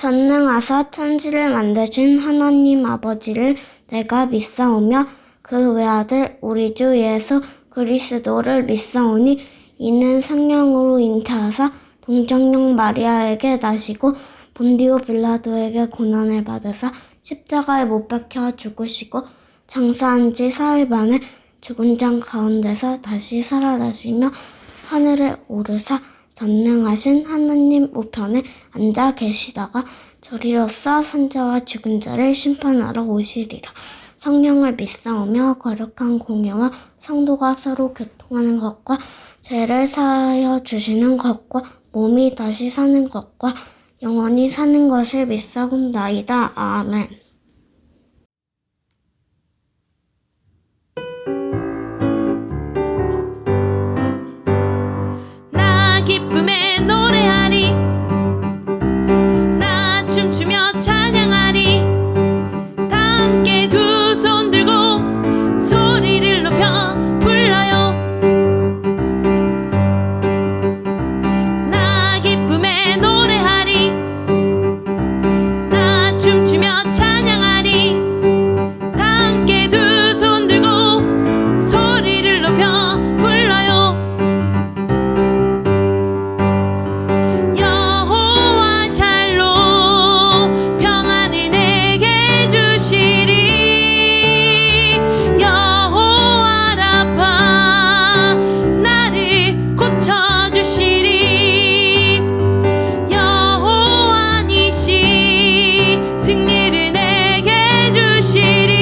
전능하사 천지를 만드신 하나님 아버지를 내가 믿사오며 그 외아들 우리 주 예수 그리스도를 믿사오니 이는 성령으로 잉태하사 동정녀 마리아에게 나시고 본디오 빌라도에게 고난을 받으사 십자가에 못 박혀 죽으시고 장사한 지 사흘 만에 죽은 자 가운데서 다시 살아나시며 하늘에 오르사 전능하신 하나님 우편에 앉아 계시다가 저리로서 산자와 죽은 자를 심판하러 오시리라. 성령을 믿사오며 거룩한 공예와 성도가 서로 교통하는 것과 죄를 사하여 주시는 것과 몸이 다시 사는 것과 영원히 사는 것을 믿사옵나이다. 아멘. 나 기쁨에 노래하리 나 춤추며 찬양하리 다 함께 두 손 들고 소리를 높여 불러요. 나 기쁨에 노래하리 나 춤추며 찬양하리 다 함께 두 손 들고 소리를 높여 불러요. 여호와 샬롬 평안을 내게 주시리 여호와 라파 나를 고쳐주시리 여호와 니시 승리를 내게 주시리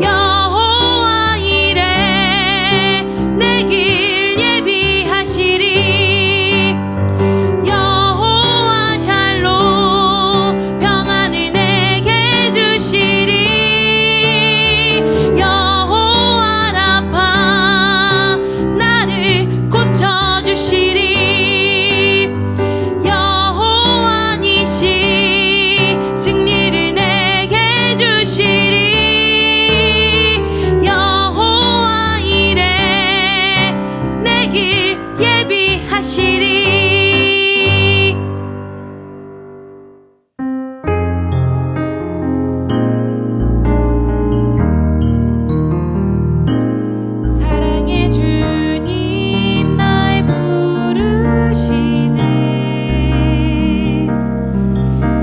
여호와 이레 내 길 예비하시리 여호와 샬롬 평안을 내게 주시리 여호와 라파 나를 고쳐주시리 여호와 니시 승리를 내게 주시리 여호와 이레 내 길 예비하시리. 사랑의 주님 날 부르시네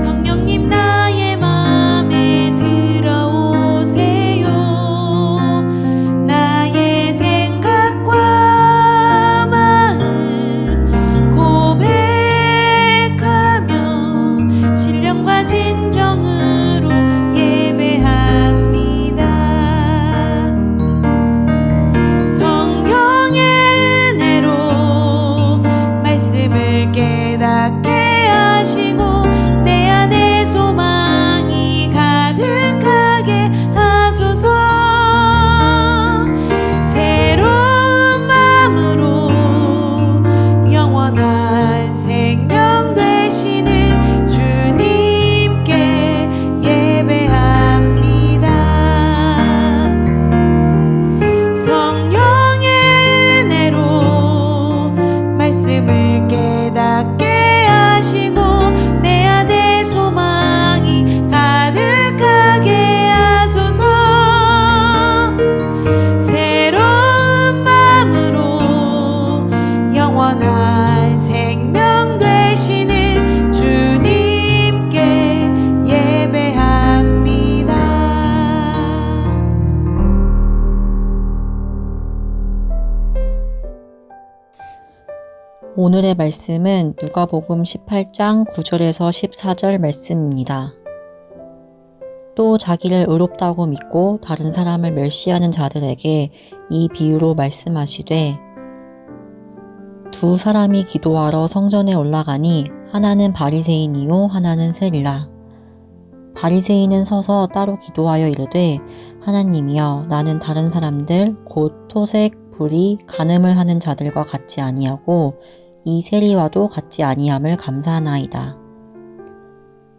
성령님 나의 맘에 들어오세요 나의 생각과 마음 고백하며 신령과 진정으로 예배합니다. 성령의 은혜로 말씀을 깨닫게 하시고 내 안에 소망이 가득하게 하소서. 새로운 마음으로 영원한 생명 되시는 주님께 예배합니다. 성령의 은혜로 말씀을 깨닫게 하시고 내 안에 소망이 가득하게 하소서. 새로운 마음으로 영원한 생명 되시는 주님께 예배합니다. 오늘의 말씀은 누가복음 18장 9절에서 14절 말씀입니다. 또 자기를 의롭다고 믿고 다른 사람을 멸시하는 자들에게 이 비유로 말씀하시되 두 사람이 기도하러 성전에 올라가니 하나는 바리새인이요 하나는 세리라. 바리새인은 서서 따로 기도하여 이르되 하나님이여 나는 다른 사람들 곧 토색, 불의, 간음을 하는 자들과 같지 아니하고 이 세리와도 같지 아니함을 감사하나이다.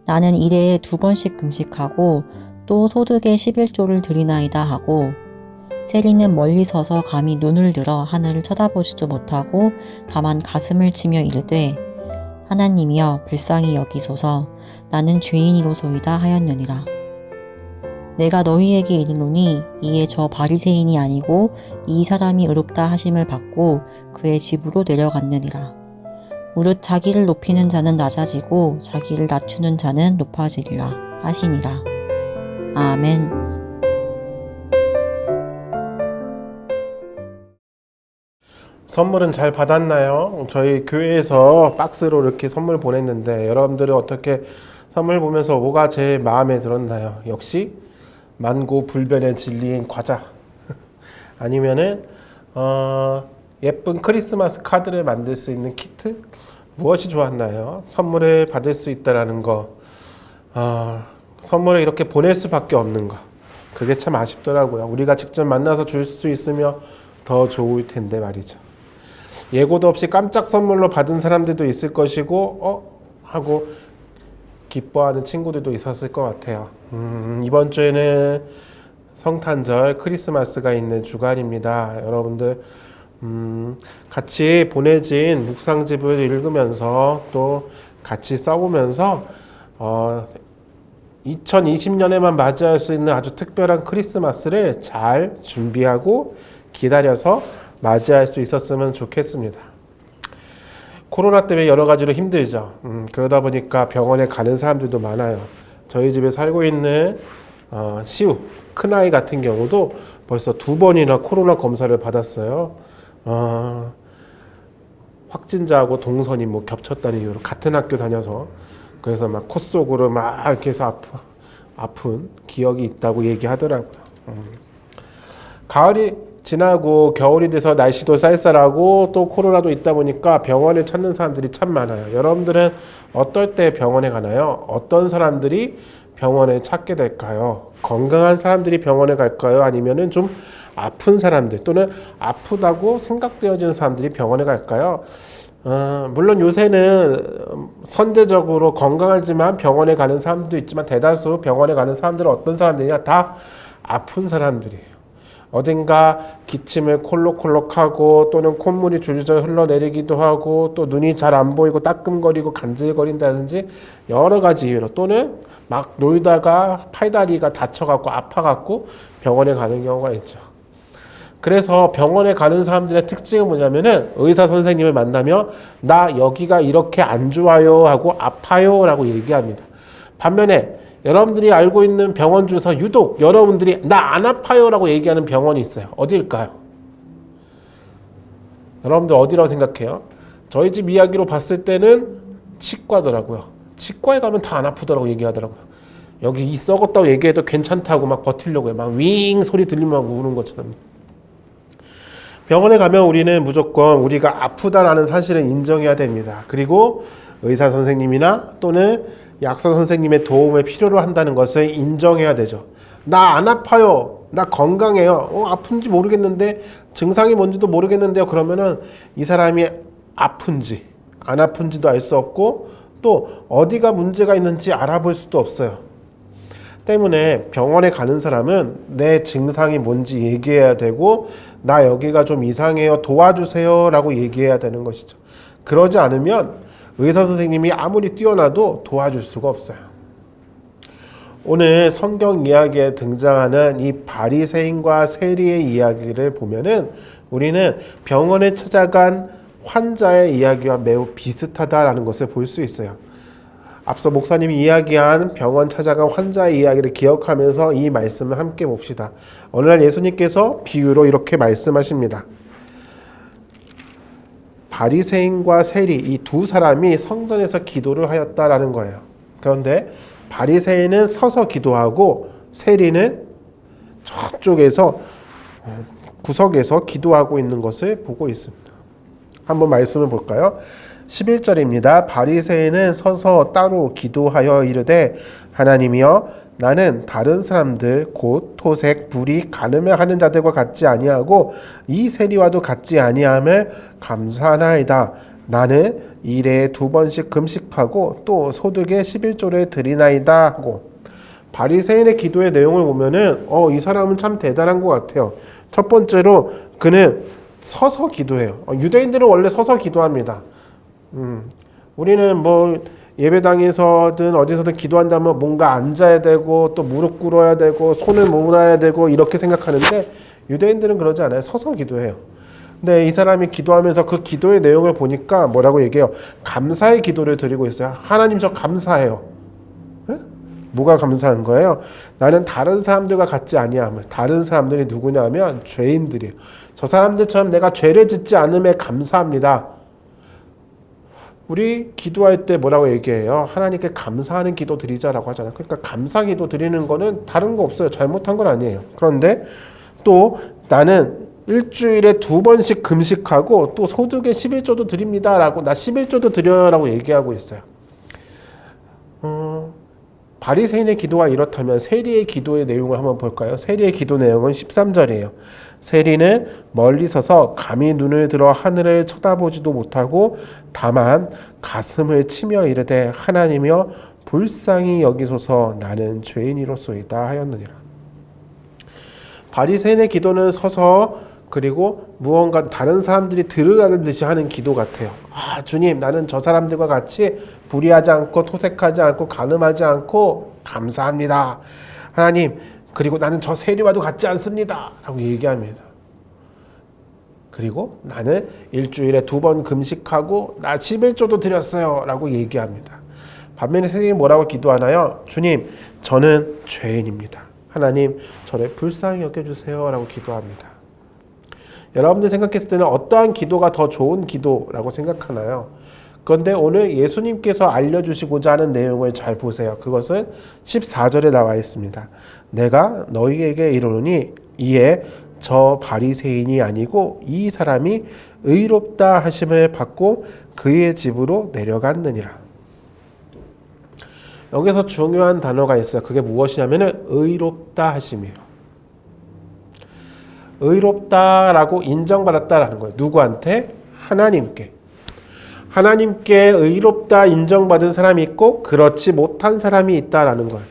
나는 일해에 2번씩 금식하고 또 소득의 11조를 드리나이다 하고 세리는 멀리 서서 감히 눈을 들어 하늘을 쳐다보지도 못하고 다만 가슴을 치며 이르되 하나님이여 불쌍히 여기소서. 나는 죄인이로소이다 하였느니라. 내가 너희에게 이르노니 이에 저 바리새인이 아니고 이 사람이 의롭다 하심을 받고 그의 집으로 내려갔느니라. 무릇 자기를 높이는 자는 낮아지고 자기를 낮추는 자는 높아지리라 하시니라. 아멘. 선물은 잘 받았나요? 저희 교회에서 박스로 이렇게 선물 보냈는데 여러분들은 어떻게 선물 보면서 뭐가 제일 마음에 들었나요? 역시 만고 불변의 진리인 과자 아니면은 예쁜 크리스마스 카드를 만들 수 있는 키트? 무엇이 좋았나요? 선물을 받을 수 있다라는 거, 선물을 이렇게 보낼 수밖에 없는 거, 그게 참 아쉽더라고요. 우리가 직접 만나서 줄 수 있으면 더 좋을 텐데 말이죠. 예고도 없이 깜짝 선물로 받은 사람들도 있을 것이고 하고 기뻐하는 친구들도 있었을 것 같아요. 이번 주에는 성탄절 크리스마스가 있는 주간입니다. 여러분들 같이 보내진 묵상집을 읽으면서 또 같이 써보면서 2020년에만 맞이할 수 있는 아주 특별한 크리스마스를 잘 준비하고 기다려서 맞이할 수 있었으면 좋겠습니다. 코로나 때문에 여러 가지로 힘들죠. 그러다 보니까 병원에 가는 사람들도 많아요. 저희 집에 살고 있는 시우 큰아이 같은 경우도 벌써 2번이나 코로나 검사를 받았어요. 확진자하고 동선이 뭐 겹쳤다는 이유로 같은 학교 다녀서 그래서 막 코 속으로 막 이렇게 해서 아픈 기억이 있다고 얘기하더라고요. 가을이 지나고 겨울이 돼서 날씨도 쌀쌀하고 또 코로나도 있다 보니까 병원을 찾는 사람들이 참 많아요. 여러분들은 어떨 때 병원에 가나요? 어떤 사람들이 병원을 찾게 될까요? 건강한 사람들이 병원에 갈까요? 아니면은 좀 아픈 사람들 또는 아프다고 생각되어지는 사람들이 병원에 갈까요? 물론 요새는 선제적으로 건강하지만 병원에 가는 사람들도 있지만 대다수 병원에 가는 사람들은 어떤 사람들이냐? 다 아픈 사람들이에요. 어딘가 기침을 콜록콜록하고 또는 콧물이 줄줄 흘러내리기도 하고 또 눈이 잘 안 보이고 따끔거리고 간질거린다든지 여러 가지 이유로 또는 막 놀다가 팔다리가 다쳐갖고 아파갖고 병원에 가는 경우가 있죠. 그래서 병원에 가는 사람들의 특징은 뭐냐면은 의사 선생님을 만나면 나 여기가 이렇게 안 좋아요 하고 아파요 라고 얘기합니다. 반면에 여러분들이 알고 있는 병원 중에서 유독 여러분들이 나 안 아파요 라고 얘기하는 병원이 있어요. 어디일까요? 여러분들 어디라고 생각해요? 저희 집 이야기로 봤을 때는 치과더라고요. 치과에 가면 다 안 아프더라고 얘기하더라고요. 여기 이 썩었다고 얘기해도 괜찮다고 막 버티려고 해요. 막 윙 소리 들리면 우는 것처럼. 병원에 가면 우리는 무조건 우리가 아프다라는 사실을 인정해야 됩니다. 그리고 의사 선생님이나 또는 약사 선생님의 도움을 필요로 한다는 것을 인정해야 되죠. 나 안 아파요. 나 건강해요. 아픈지 모르겠는데 증상이 뭔지도 모르겠는데요. 그러면은 이 사람이 아픈지 안 아픈지도 알 수 없고 또 어디가 문제가 있는지 알아볼 수도 없어요. 때문에 병원에 가는 사람은 내 증상이 뭔지 얘기해야 되고 나 여기가 좀 이상해요. 도와주세요 라고 얘기해야 되는 것이죠. 그러지 않으면 의사 선생님이 아무리 뛰어나도 도와줄 수가 없어요. 오늘 성경 이야기에 등장하는 이 바리새인과 세리의 이야기를 보면은 우리는 병원에 찾아간 환자의 이야기와 매우 비슷하다라는 것을 볼 수 있어요. 앞서 목사님이 이야기한 병원 찾아간 환자의 이야기를 기억하면서 이 말씀을 함께 봅시다. 어느 날 예수님께서 비유로 이렇게 말씀하십니다. 바리새인과 세리 이 두 사람이 성전에서 기도를 하였다라는 거예요. 그런데 바리새인은 서서 기도하고 세리는 저쪽에서 구석에서 기도하고 있는 것을 보고 있습니다. 한번 말씀을 볼까요? 11절입니다. 바리새인은 서서 따로 기도하여 이르되 하나님이여 나는 다른 사람들 곧 토색 불이 가늠해 하는 자들과 같지 아니하고 이 세리와도 같지 아니함을 감사하나이다. 나는 일에 2번씩 금식하고 또 소득의 11조를 드리나이다 하고 바리새인의 기도의 내용을 보면은 이 사람은 참 대단한 것 같아요. 첫 번째로 그는 서서 기도해요. 유대인들은 원래 서서 기도합니다. 우리는 뭐 예배당에서든 어디서든 기도한다면 뭔가 앉아야 되고 또 무릎 꿇어야 되고 손을 모아야 되고 이렇게 생각하는데 유대인들은 그러지 않아요. 서서 기도해요. 근데 이 사람이 기도하면서 그 기도의 내용을 보니까 뭐라고 얘기해요? 감사의 기도를 드리고 있어요. 하나님 저 감사해요. 에? 뭐가 감사한 거예요? 나는 다른 사람들과 같지 아니함을. 다른 사람들이 누구냐면 죄인들이에요. 저 사람들처럼 내가 죄를 짓지 않음에 감사합니다. 우리 기도할 때 뭐라고 얘기해요? 하나님께 감사하는 기도 드리자라고 하잖아요. 그러니까 감사 기도 드리는 거는 다른 거 없어요. 잘못한 건 아니에요. 그런데 또 나는 일주일에 2번씩 금식하고 또 소득의 11조도 드립니다라고 나 11조도 드려요라고 얘기하고 있어요. 바리새인의 기도가 이렇다면 세리의 기도의 내용을 한번 볼까요? 세리의 기도 내용은 13절이에요. 세리는 멀리 서서 감히 눈을 들어 하늘을 쳐다보지도 못하고 다만 가슴을 치며 이르되 하나님이여 불쌍히 여기소서 나는 죄인이로소이다 하였느니라. 바리새인의 기도는 서서 그리고 무언가 다른 사람들이 들으라는 듯이 하는 기도 같아요. 아, 주님, 나는 저 사람들과 같이 불의하지 않고 토색하지 않고 간음하지 않고 감사합니다. 하나님, 그리고 나는 저 세리와도 같지 않습니다. 라고 얘기합니다. 그리고 나는 일주일에 2번 금식하고 나 11조도 드렸어요. 라고 얘기합니다. 반면에 세리는 뭐라고 기도하나요? 주님, 저는 죄인입니다. 하나님, 저를 불쌍히 여겨주세요. 라고 기도합니다. 여러분들 생각했을 때는 어떠한 기도가 더 좋은 기도라고 생각하나요? 그런데 오늘 예수님께서 알려주시고자 하는 내용을 잘 보세요. 그것은 14절에 나와 있습니다. 내가 너희에게 이르노니 이에 저 바리새인이 아니고 이 사람이 의롭다 하심을 받고 그의 집으로 내려갔느니라. 여기서 중요한 단어가 있어요. 그게 무엇이냐면 의롭다 하심이에요. 의롭다라고 인정받았다라는 거예요. 누구한테? 하나님께. 하나님께 의롭다 인정받은 사람이 있고 그렇지 못한 사람이 있다라는 거예요.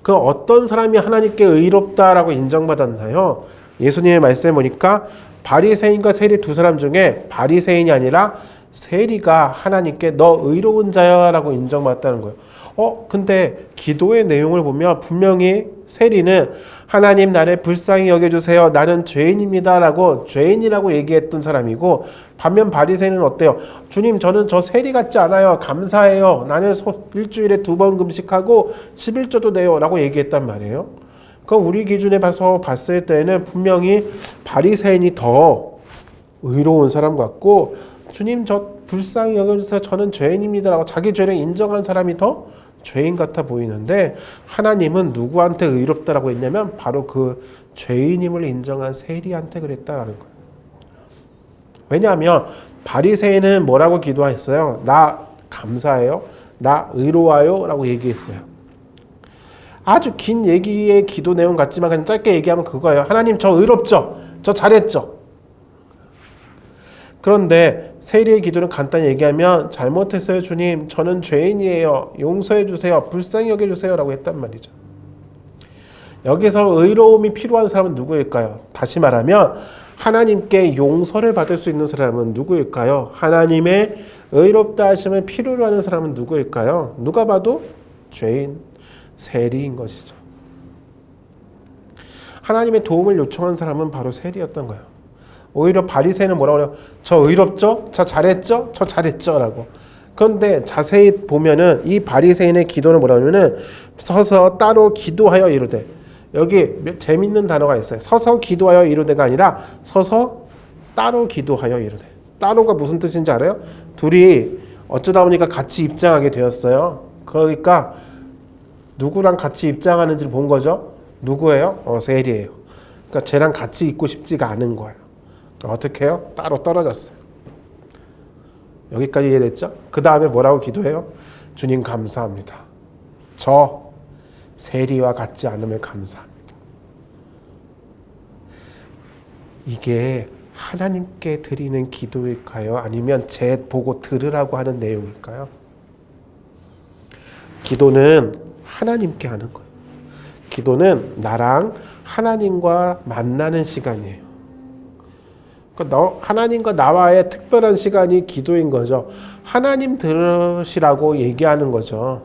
그 어떤 사람이 하나님께 의롭다라고 인정받았나요? 예수님의 말씀을 보니까 바리새인과 세리 두 사람 중에 바리새인이 아니라 세리가 하나님께 너 의로운 자야라고 인정받았다는 거예요. 근데 기도의 내용을 보면 분명히 세리는 하나님 나를 불쌍히 여겨주세요. 나는 죄인입니다. 라고 죄인이라고 얘기했던 사람이고 반면 바리새인은 어때요? 주님 저는 저 세리 같지 않아요. 감사해요. 나는 일주일에 2번 금식하고 11조도 내요. 라고 얘기했단 말이에요. 그럼 우리 기준에 봐서 봤을 때는 분명히 바리새인이 더 의로운 사람 같고 주님 저 불쌍히 여겨주세요. 저는 죄인입니다. 라고 자기 죄를 인정한 사람이 더 죄인 같아 보이는데 하나님은 누구한테 의롭다라고 했냐면 바로 그 죄인임을 인정한 세리한테 그랬다라는 거예요. 왜냐하면 바리새인은 뭐라고 기도했어요? 나 감사해요. 나 의로워요. 라고 얘기했어요. 아주 긴 얘기의 기도 내용 같지만 그냥 짧게 얘기하면 그거예요. 하나님 저 의롭죠? 저 잘했죠? 그런데 세리의 기도는 간단히 얘기하면 잘못했어요 주님 저는 죄인이에요 용서해 주세요 불쌍히 여겨주세요 라고 했단 말이죠. 여기서 의로움이 필요한 사람은 누구일까요? 다시 말하면 하나님께 용서를 받을 수 있는 사람은 누구일까요? 하나님의 의롭다 하심을 필요로 하는 사람은 누구일까요? 누가 봐도 죄인 세리인 것이죠. 하나님의 도움을 요청한 사람은 바로 세리였던 거예요. 오히려 바리새인은 뭐라고 그래요? 저 의롭죠? 저 잘했죠? 저 잘했죠? 라고. 그런데 자세히 보면은 이 바리새인의 기도는 뭐라냐면은 서서 따로 기도하여 이르되 여기 재밌는 단어가 있어요. 서서 기도하여 이르되가 아니라 서서 따로 기도하여 이르되. 따로가 무슨 뜻인지 알아요? 둘이 어쩌다 보니까 같이 입장하게 되었어요. 그러니까 누구랑 같이 입장하는지를 본 거죠. 누구예요? 세리예요. 그러니까 쟤랑 같이 있고 싶지가 않은 거예요. 어떻게 해요? 따로 떨어졌어요. 여기까지 이해됐죠? 그 다음에 뭐라고 기도해요? 주님 감사합니다. 저 세리와 같지 않음을 감사합니다. 이게 하나님께 드리는 기도일까요? 아니면 제 보고 들으라고 하는 내용일까요? 기도는 하나님께 하는 거예요. 기도는 나랑 하나님과 만나는 시간이에요. 하나님과 나와의 특별한 시간이 기도인 거죠. 하나님 들으시라고 얘기하는 거죠.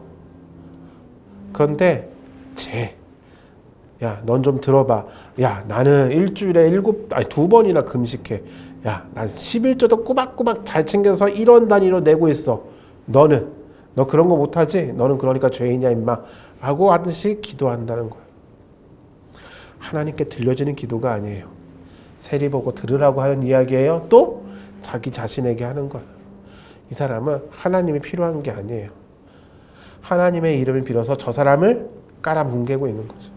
그런데 야, 넌 좀 들어봐. 야, 나는 일주일에 2번이나 금식해. 야, 난 11조도 꼬박꼬박 잘 챙겨서 1원 단위로 내고 있어. 너 그런 거 못하지? 너는 그러니까 죄인이야 임마. 하고 하듯이 기도한다는 거예요. 하나님께 들려지는 기도가 아니에요. 세리 보고 들으라고 하는 이야기예요. 또 자기 자신에게 하는 거예요. 이 사람은 하나님이 필요한 게 아니에요. 하나님의 이름을 빌어서 저 사람을 깔아뭉개고 있는 거죠.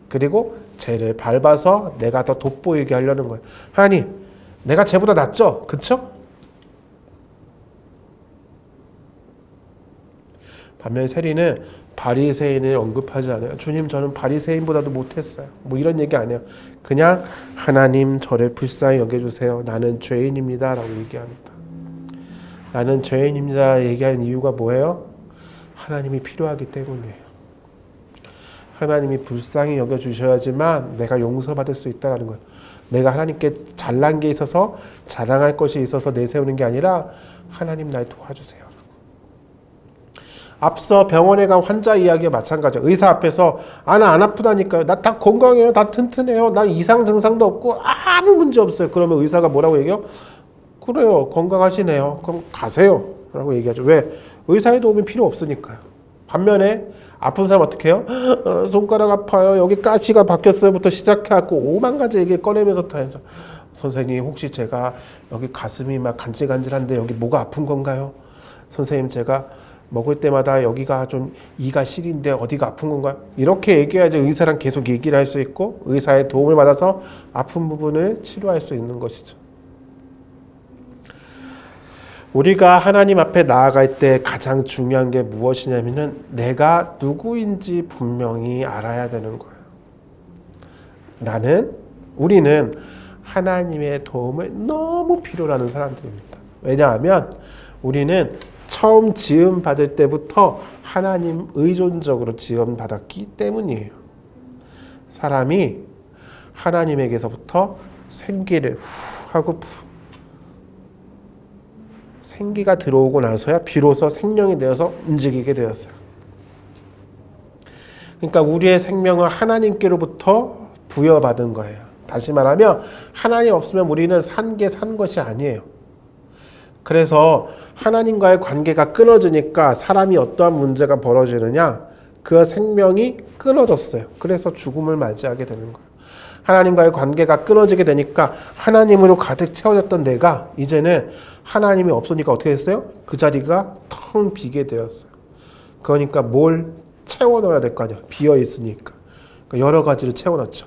그리고 쟤를 밟아서 내가 더 돋보이게 하려는 거예요. 하나님, 내가 쟤보다 낫죠? 그쵸? 반면 세리는 바리새인을 언급하지 않아요. 주님, 저는 바리새인보다도 못했어요. 뭐 이런 얘기 안 해요. 그냥 하나님 저를 불쌍히 여겨주세요. 나는 죄인입니다. 라고 얘기합니다. 나는 죄인입니다. 얘기하는 이유가 뭐예요? 하나님이 필요하기 때문이에요. 하나님이 불쌍히 여겨주셔야지만 내가 용서받을 수 있다는 거예요. 내가 하나님께 잘난 게 있어서 자랑할 것이 있어서 내세우는 게 아니라 하나님 날 도와주세요. 앞서 병원에 간 환자 이야기와 마찬가지예요. 의사 앞에서 나 안 아프다니까요. 나 다 건강해요. 다 튼튼해요. 나 이상 증상도 없고 아무 문제 없어요. 그러면 의사가 뭐라고 얘기해요? 그래요. 건강하시네요. 그럼 가세요. 라고 얘기하죠. 왜? 의사의 도움이 필요 없으니까요. 반면에 아픈 사람 어떻게 해요? 손가락 아파요. 여기 가시가 박혔어요부터 시작해갖고 5만 가지 얘기를 꺼내면서 다니죠. 선생님, 혹시 제가 여기 가슴이 막 간질간질한데 여기 뭐가 아픈 건가요? 선생님, 제가 먹을 때마다 여기가 좀 이가 시린데 어디가 아픈 건가요? 이렇게 얘기해야지 의사랑 계속 얘기를 할 수 있고 의사의 도움을 받아서 아픈 부분을 치료할 수 있는 것이죠. 우리가 하나님 앞에 나아갈 때 가장 중요한 게 무엇이냐면은 내가 누구인지 분명히 알아야 되는 거예요. 우리는 하나님의 도움을 너무 필요로 하는 사람들입니다. 왜냐하면 우리는 처음 지음 받을 때부터 하나님 의존적으로 지음 받았기 때문이에요. 사람이 하나님에게서부터 생기를 하고 생기가 들어오고 나서야 비로소 생명이 되어서 움직이게 되었어요. 그러니까 우리의 생명은 하나님께로부터 부여받은 거예요. 다시 말하면 하나님 없으면 우리는 산 것이 아니에요. 그래서 하나님과의 관계가 끊어지니까 사람이 어떠한 문제가 벌어지느냐? 그 생명이 끊어졌어요. 그래서 죽음을 맞이하게 되는 거예요. 하나님과의 관계가 끊어지게 되니까 하나님으로 가득 채워졌던 내가 이제는 하나님이 없으니까 어떻게 됐어요? 그 자리가 텅 비게 되었어요. 그러니까 뭘 채워 넣어야 될 거 아니야. 비어 있으니까. 그러니까 여러 가지를 채워 넣죠.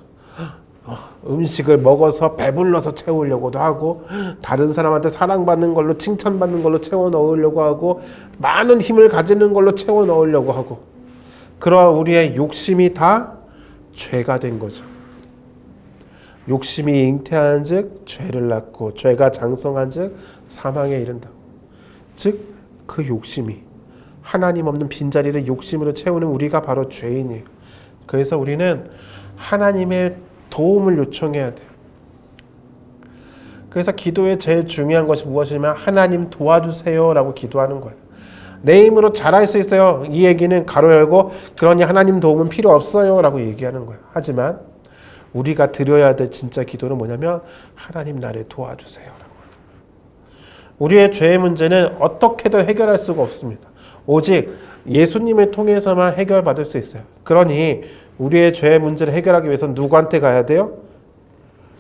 음식을 먹어서 배불러서 채우려고도 하고 다른 사람한테 사랑받는 걸로 칭찬받는 걸로 채워 넣으려고 하고 많은 힘을 가지는 걸로 채워 넣으려고 하고 그러한 우리의 욕심이 다 죄가 된 거죠. 욕심이 잉태한 즉 죄를 낳고 죄가 장성한 즉 사망에 이른다. 즉 그 욕심이 하나님 없는 빈자리를 욕심으로 채우는 우리가 바로 죄인이에요. 그래서 우리는 하나님의 도움을 요청해야 돼요. 그래서 기도의 제일 중요한 것이 무엇이냐면 하나님 도와주세요 라고 기도하는 거예요. 내 힘으로 잘할 수 있어요. 이 얘기는 가로 열고 그러니 하나님 도움은 필요 없어요 라고 얘기하는 거예요. 하지만 우리가 드려야 될 진짜 기도는 뭐냐면 하나님 나를 도와주세요 라고. 우리의 죄의 문제는 어떻게든 해결할 수가 없습니다. 오직 예수님을 통해서만 해결받을 수 있어요. 그러니 우리의 죄의 문제를 해결하기 위해서는 누구한테 가야 돼요?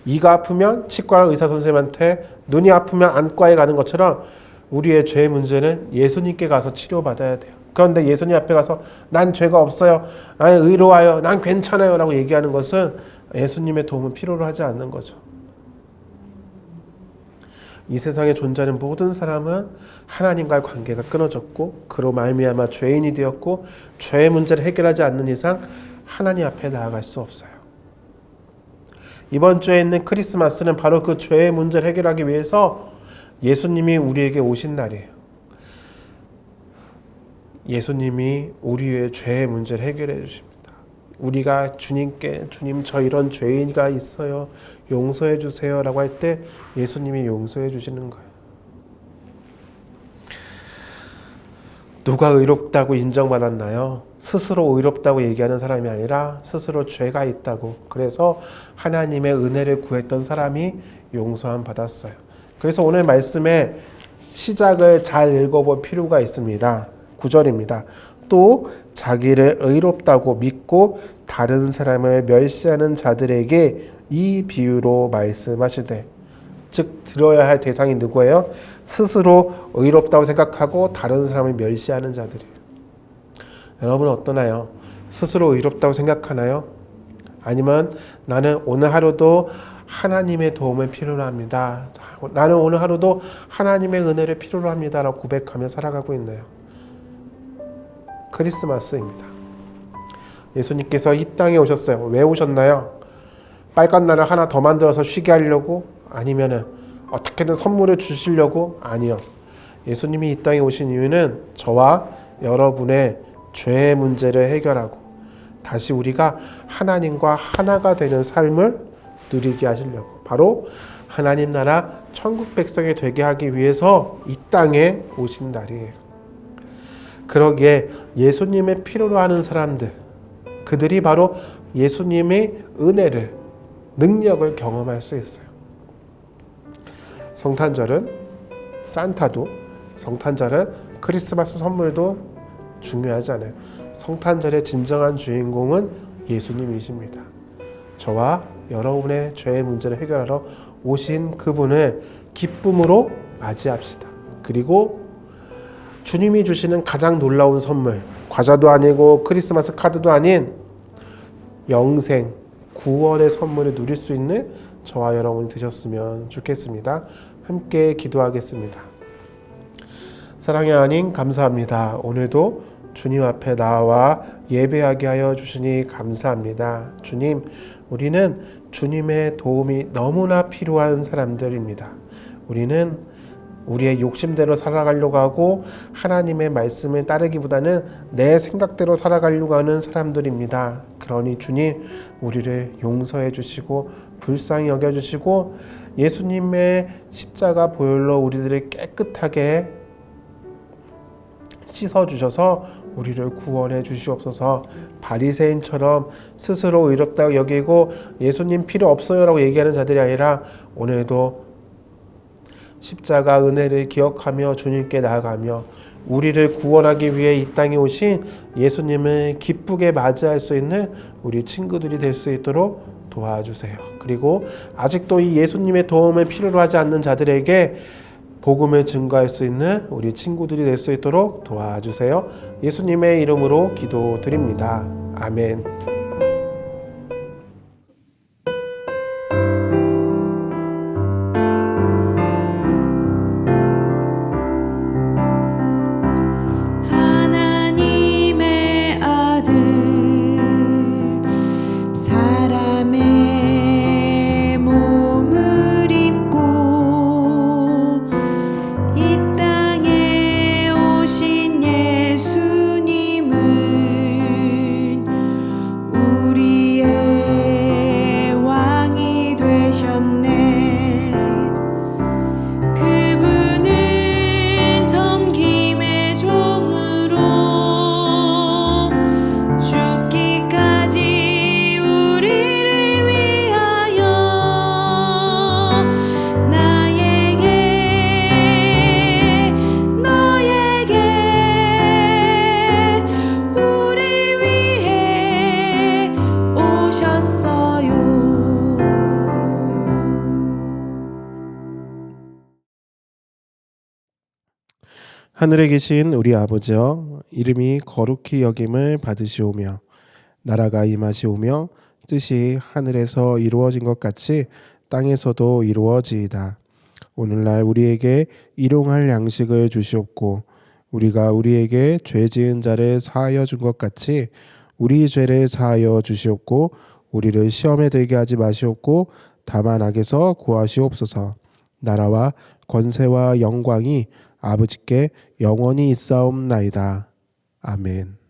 이가 아프면 치과 의사 선생님한테, 눈이 아프면 안과에 가는 것처럼 우리의 죄의 문제는 예수님께 가서 치료받아야 돼요. 그런데 예수님 앞에 가서 난 죄가 없어요. 난 의로워요. 난 괜찮아요. 라고 얘기하는 것은 예수님의 도움을 필요로 하지 않는 거죠. 이 세상에 존재하는 모든 사람은 하나님과의 관계가 끊어졌고 그로 말미암아 죄인이 되었고 죄의 문제를 해결하지 않는 이상 하나님 앞에 나아갈 수 없어요. 이번 주에 있는 크리스마스는 바로 그 죄의 문제를 해결하기 위해서 예수님이 우리에게 오신 날이에요. 예수님이 우리의 죄의 문제를 해결해 주십니다. 우리가 주님께 주님 저 이런 죄가 있어요. 용서해 주세요 라고 할 때 예수님이 용서해 주시는 거예요. 누가 의롭다고 인정받았나요? 스스로 의롭다고 얘기하는 사람이 아니라 스스로 죄가 있다고, 그래서 하나님의 은혜를 구했던 사람이 용서함 받았어요. 그래서 오늘 말씀의 시작을 잘 읽어볼 필요가 있습니다. 9절입니다. 또 자기를 의롭다고 믿고 다른 사람을 멸시하는 자들에게 이 비유로 말씀하시되, 즉 들어야 할 대상이 누구예요? 스스로 의롭다고 생각하고 다른 사람을 멸시하는 자들이에요. 여러분은 어떠나요? 스스로 의롭다고 생각하나요? 아니면 나는 오늘 하루도 하나님의 도움을 필요로 합니다. 나는 오늘 하루도 하나님의 은혜를 필요로 합니다 라고 고백하며 살아가고 있나요? 크리스마스입니다. 예수님께서 이 땅에 오셨어요. 왜 오셨나요? 빨간 나를 하나 더 만들어서 쉬게 하려고? 아니면은 어떻게든 선물을 주시려고? 아니요. 예수님이 이 땅에 오신 이유는 저와 여러분의 죄의 문제를 해결하고 다시 우리가 하나님과 하나가 되는 삶을 누리게 하시려고, 바로 하나님 나라 천국 백성이 되게 하기 위해서 이 땅에 오신 날이에요. 그러기에 예수님의 필요로 하는 사람들, 그들이 바로 예수님의 은혜를, 능력을 경험할 수 있어요. 성탄절은 산타도, 성탄절은 크리스마스 선물도 중요하지 않아요. 성탄절의 진정한 주인공은 예수님이십니다. 저와 여러분의 죄의 문제를 해결하러 오신 그분을 기쁨으로 맞이합시다. 그리고 주님이 주시는 가장 놀라운 선물, 과자도 아니고 크리스마스 카드도 아닌 영생, 구원의 선물을 누릴 수 있는 저와 여러분이 되셨으면 좋겠습니다. 함께 기도하겠습니다. 사랑의 하나님, 감사합니다. 오늘도 주님 앞에 나와 예배하게 하여 주시니 감사합니다. 주님, 우리는 주님의 도움이 너무나 필요한 사람들입니다. 우리는 우리의 욕심대로 살아가려고 하고 하나님의 말씀을 따르기보다는 내 생각대로 살아가려고 하는 사람들입니다. 그러니 주님, 우리를 용서해 주시고 불쌍히 여겨주시고 예수님의 십자가 보혈로 우리들을 깨끗하게 씻어주셔서 우리를 구원해 주시옵소서. 바리새인처럼 스스로 의롭다고 여기고 예수님 필요 없어요 라고 얘기하는 자들이 아니라 오늘도 십자가 은혜를 기억하며 주님께 나아가며 우리를 구원하기 위해 이 땅에 오신 예수님을 기쁘게 맞이할 수 있는 우리 친구들이 될 수 있도록 도와주세요. 그리고 아직도 이 예수님의 도움을 필요로 하지 않는 자들에게 복음을 증거할 수 있는 우리 친구들이 될 수 있도록 도와주세요. 예수님의 이름으로 기도드립니다. 아멘. 하나님의 아들 사람의 몸을 입고 이 땅에 오신 예수님은 우리의 왕이 되셨네. 그분은 섬김의 종으로 죽기까지 우리를 위하여 나에게 너에게 우리 위해 오셨어요. 하늘에 계신 우리 아버지여, 이름이 거룩히 여김을 받으시오며 나라가 임하시오며 뜻이 하늘에서 이루어진 것 같이 땅에서도 이루어지이다. 오늘날 우리에게 일용할 양식을 주시옵고 우리가 우리에게 죄 지은 자를 사하여 준 것 같이 우리 죄를 사하여 주시옵고 우리를 시험에 들게 하지 마시옵고 다만 악에서 구하시옵소서. 나라와 권세와 영광이 아버지께 영원히 있사옵나이다. 아멘.